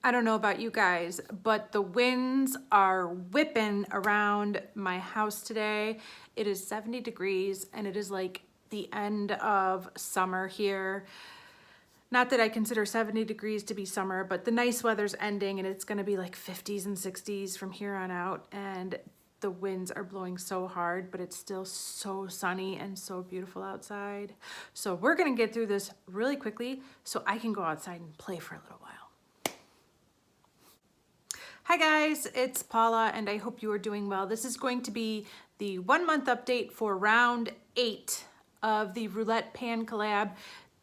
I don't know about you guys, but the winds are whipping around my house today. It is 70 degrees and it is like the end of summer here. Not that I consider 70 degrees to be summer, but the nice weather's ending and it's gonna be like 50s and 60s from here on out. And the winds are blowing so hard, but it's still so sunny and so beautiful outside. So we're gonna get through this really quickly so I can go outside and play for a little while. Hi guys, it's Paula and I hope you are doing well. This is going to be the 1 month update for round 8 of the Roulette Pan Collab.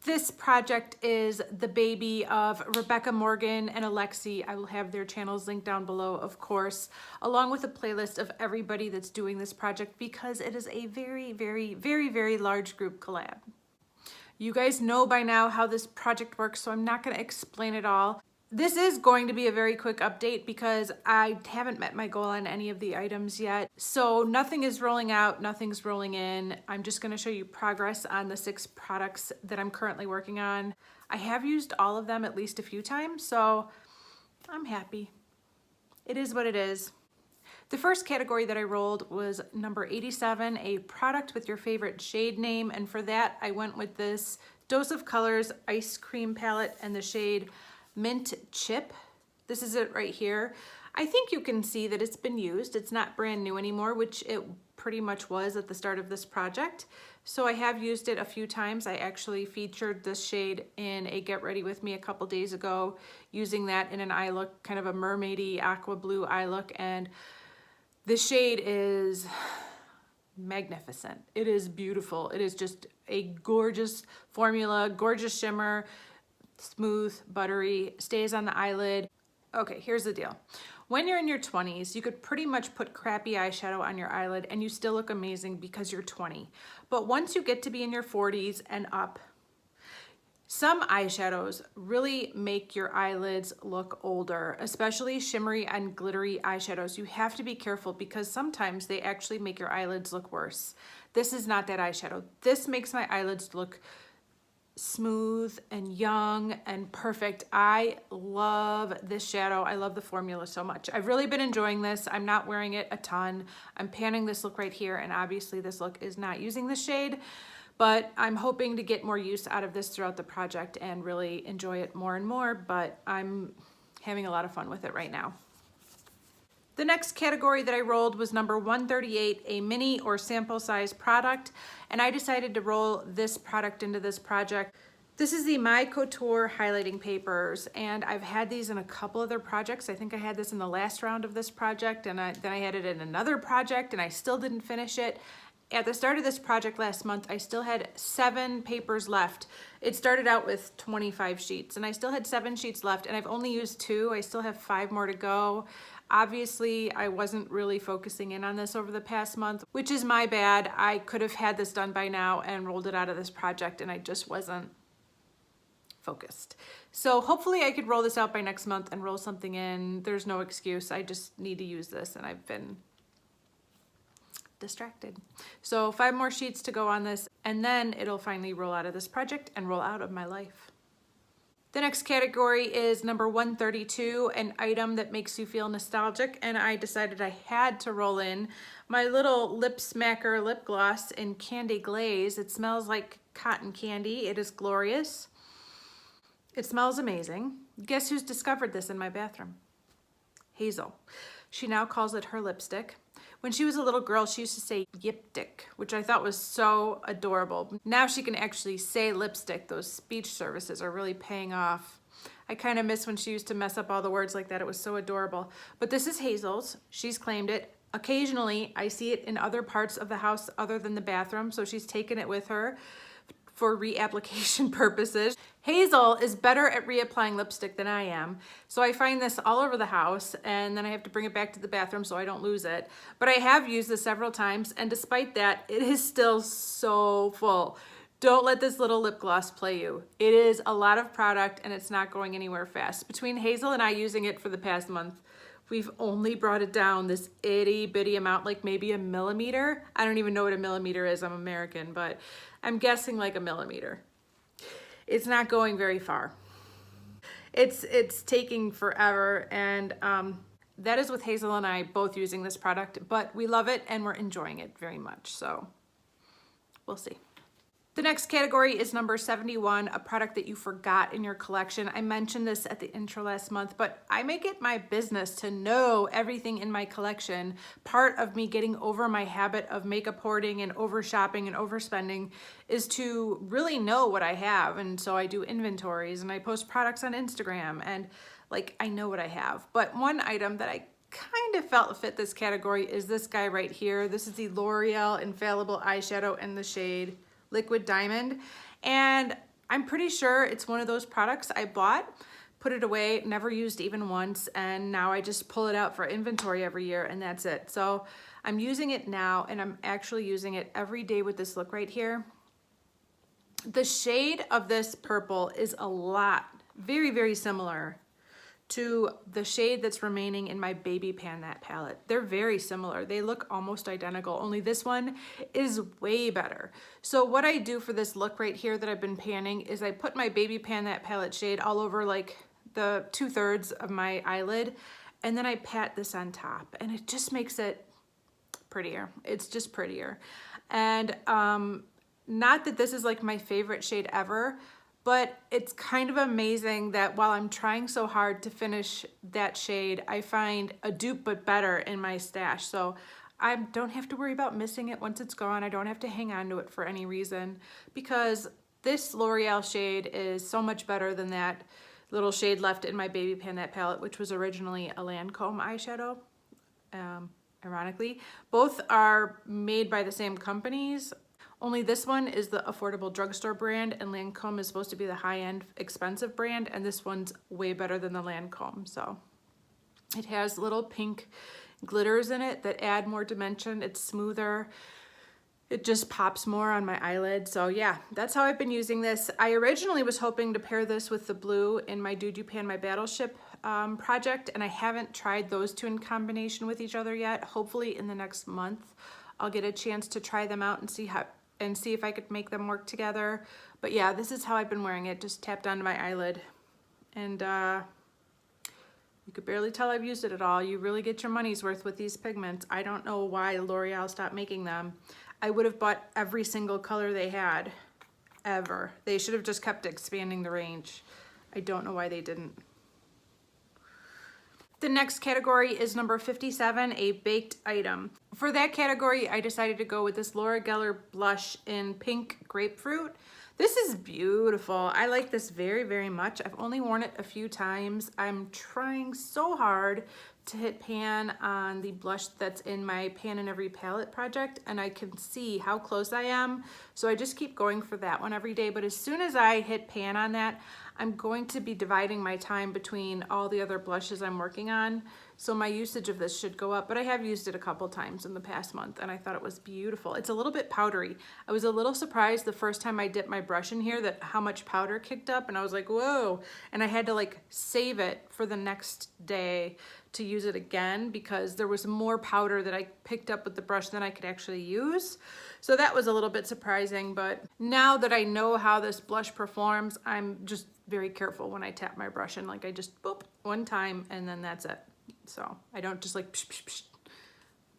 This project is the baby of Rebecca Morgan and Alexi. I will have their channels linked down below, of course, along with a playlist of everybody that's doing this project because it is a very large group collab. You guys know by now how this project works, so I'm not going to explain it all. This is going to be a very quick update because I haven't met my goal on any of the items yet. So nothing is rolling out, nothing's rolling in. I'm just gonna show you progress on the 6 products that I'm currently working on. I have used all of them at least a few times, so I'm happy. It is what it is. The first category that I rolled was number 87, a product with your favorite shade name. And for that, I went with this Dose of Colors Ice Cream Palette and the shade Mint Chip. This is it right here. I think you can see that it's been used. It's not brand new anymore, which it pretty much was at the start of this project. So I have used it a few times. I actually featured this shade in a Get Ready With Me a couple days ago, using that in an eye look, kind of a mermaidy aqua blue eye look. And the shade is magnificent. It is beautiful. It is just a gorgeous formula, gorgeous shimmer, smooth, buttery, stays on the eyelid. Okay, here's the deal. When you're in your 20s, you could pretty much put crappy eyeshadow on your eyelid and you still look amazing because you're 20. But once you get to be in your 40s and up, some eyeshadows really make your eyelids look older, especially shimmery and glittery eyeshadows. You have to be careful because sometimes they actually make your eyelids look worse. This is not that eyeshadow. This makes my eyelids look smooth and young and perfect. I love this shadow. I love the formula so much. I've really been enjoying this. I'm not wearing it a ton. I'm panning this look right here, and obviously this look is not using the shade, but I'm hoping to get more use out of this throughout the project and really enjoy it more and more, but I'm having a lot of fun with it right now. The next category that I rolled was number 138, a mini or sample size product, and I decided to roll this product into this project. This is the My Couture highlighting papers, and I've had these in a couple other projects. I think I had this in the last round of this project, and then I had it in another project, and I still didn't finish it. At the start of this project last month, I still had 7 papers left. It started out with 25 sheets, and I still had 7 sheets left, and I've only used 2. I still have 5 more to go. Obviously, I wasn't really focusing in on this over the past month, which is my bad. I could have had this done by now and rolled it out of this project, and I just wasn't focused. So hopefully I could roll this out by next month and roll something in. There's no excuse. I just need to use this, and I've been distracted. So 5 more sheets to go on this, and then it'll finally roll out of this project and roll out of my life. The next category is number 132, an item that makes you feel nostalgic, and I decided I had to roll in my little lip smacker lip gloss in Candy Glaze. It smells like cotton candy. It is glorious. It smells amazing. Guess who's discovered this in my bathroom? Hazel. She now calls it her lipstick. When she was a little girl, she used to say yipstick, which I thought was so adorable. Now she can actually say lipstick. Those speech services are really paying off. I kind of miss when she used to mess up all the words like that. It was so adorable. But this is Hazel's. She's claimed it. Occasionally, I see it in other parts of the house other than the bathroom, so she's taken it with her for reapplication purposes. Hazel is better at reapplying lipstick than I am, so I find this all over the house, and then I have to bring it back to the bathroom so I don't lose it. But I have used this several times, and despite that, it is still so full. Don't let this little lip gloss play you. It is a lot of product, and it's not going anywhere fast. Between Hazel and I using it for the past month, we've only brought it down this itty bitty amount, like maybe a millimeter. I don't even know what a millimeter is. I'm American, but I'm guessing like a millimeter. It's not going very far. It's taking forever, and that is with Hazel and I both using this product, but we love it and we're enjoying it very much, so we'll see. The next category is number 71, a product that you forgot in your collection. I mentioned this at the intro last month, but I make it my business to know everything in my collection. Part of me getting over my habit of makeup hoarding and over shopping and overspending is to really know what I have. And so I do inventories and I post products on Instagram, and like I know what I have. But one item that I kind of felt fit this category is this guy right here. This is the L'Oreal Infallible Eyeshadow in the shade Liquid Diamond, and I'm pretty sure it's one of those products I bought, put it away, never used even once, and now I just pull it out for inventory every year and that's it. So I'm using it now, and I'm actually using it every day with this look right here. The shade of this purple is a lot, very, very similar to the shade that's remaining in my Baby Pan That palette. They're very similar. They look almost identical, only this one is way better. So what I do for this look right here that I've been panning is I put my Baby Pan That palette shade all over like the 2/3 of my eyelid, and then I pat this on top, and it just makes it prettier. It's just prettier. And not that this is like my favorite shade ever, but it's kind of amazing that while I'm trying so hard to finish that shade, I find a dupe but better in my stash. So I don't have to worry about missing it once it's gone. I don't have to hang on to it for any reason, because this L'Oreal shade is so much better than that little shade left in my Baby Pan That palette, which was originally a Lancome eyeshadow. Ironically, both are made by the same companies. Only this one is the affordable drugstore brand, and Lancome is supposed to be the high-end expensive brand, and this one's way better than the Lancome. So it has little pink glitters in it that add more dimension. It's smoother. It just pops more on my eyelid. So yeah, that's how I've been using this. I originally was hoping to pair this with the blue in my Dude You Pan My Battleship project, and I haven't tried those two in combination with each other yet. Hopefully in the next month I'll get a chance to try them out and see if I could make them work together. But yeah, this is how I've been wearing it, just tapped onto my eyelid. And you could barely tell I've used it at all. You really get your money's worth with these pigments. I don't know why L'Oreal stopped making them. I would have bought every single color they had, ever. They should have just kept expanding the range. I don't know why they didn't. The next category is number 57, a baked item. For that category, I decided to go with this Laura Geller blush in pink grapefruit. This is beautiful. I like this very, very much. I've only worn it a few times. I'm trying so hard to hit pan on the blush that's in my Pan in Every Palette project, and I can see how close I am. So I just keep going for that one every day. But as soon as I hit pan on that, I'm going to be dividing my time between all the other blushes I'm working on. So my usage of this should go up, but I have used it a couple times in the past month and I thought it was beautiful. It's a little bit powdery. I was a little surprised the first time I dipped my brush in here that how much powder kicked up, and I was like, whoa. And I had to like save it for the next day to use it again because there was more powder that I picked up with the brush than I could actually use. So that was a little bit surprising, but now that I know how this blush performs, I'm just very careful when I tap my brush in. Like I just boop one time and then that's it. So I don't just like psh, psh, psh,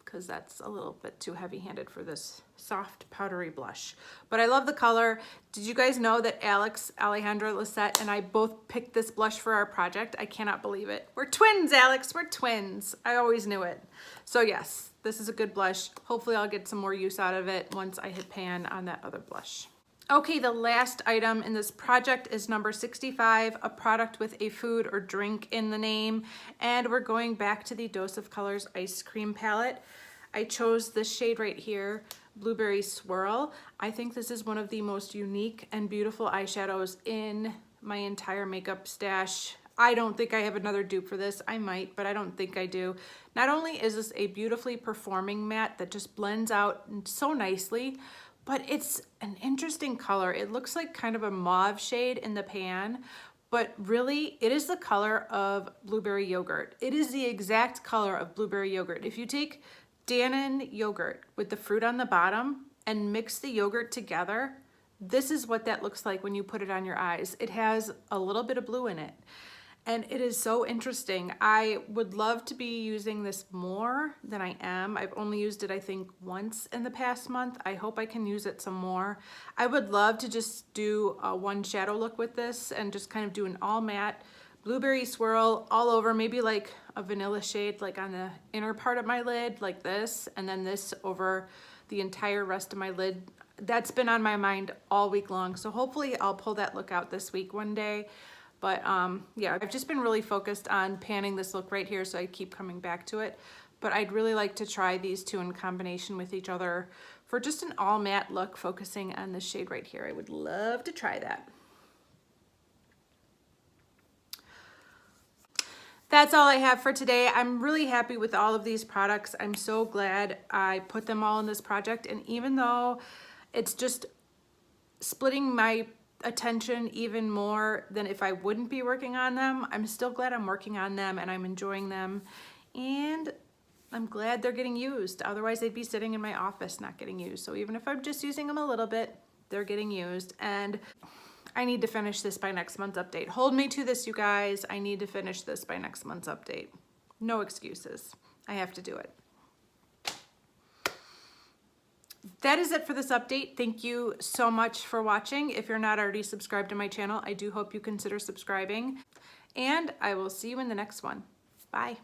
because that's a little bit too heavy-handed for this soft powdery blush. But I love the color. Did you guys know that Alejandra Lisette and I both picked this blush for our project? I cannot believe it. We're twins, Alex, we're twins. I always knew it. So yes, this is a good blush. Hopefully I'll get some more use out of it once I hit pan on that other blush. Okay, the last item in this project is number 65, a product with a food or drink in the name. And we're going back to the Dose of Colors Ice Cream palette. I chose this shade right here, Blueberry Swirl. I think this is one of the most unique and beautiful eyeshadows in my entire makeup stash. I don't think I have another dupe for this. I might, but I don't think I do. Not only is this a beautifully performing matte that just blends out so nicely, but it's an interesting color. It looks like kind of a mauve shade in the pan, but really it is the color of blueberry yogurt. It is the exact color of blueberry yogurt. If you take Dannon yogurt with the fruit on the bottom and mix the yogurt together, this is what that looks like when you put it on your eyes. It has a little bit of blue in it. And it is so interesting. I would love to be using this more than I am. I've only used it, I think, once in the past month. I hope I can use it some more. I would love to just do one shadow look with this and just kind of do an all matte blueberry swirl all over, maybe like a vanilla shade, like on the inner part of my lid, like this, and then this over the entire rest of my lid. That's been on my mind all week long. So hopefully I'll pull that look out this week one day. But yeah, I've just been really focused on panning this look right here, so I keep coming back to it. But I'd really like to try these two in combination with each other for just an all matte look, focusing on this shade right here. I would love to try that. That's all I have for today. I'm really happy with all of these products. I'm so glad I put them all in this project. And even though it's just splitting my attention even more than if I wouldn't be working on them, I'm still glad I'm working on them and I'm enjoying them. And I'm glad they're getting used. Otherwise they'd be sitting in my office not getting used. So even if I'm just using them a little bit, they're getting used. And I need to finish this by next month's update. Hold me to this, you guys. I need to finish this by next month's update. No excuses. I have to do it. That is it for this update. Thank you so much for watching. If you're not already subscribed to my channel, I do hope you consider subscribing. And I will see you in the next one. Bye.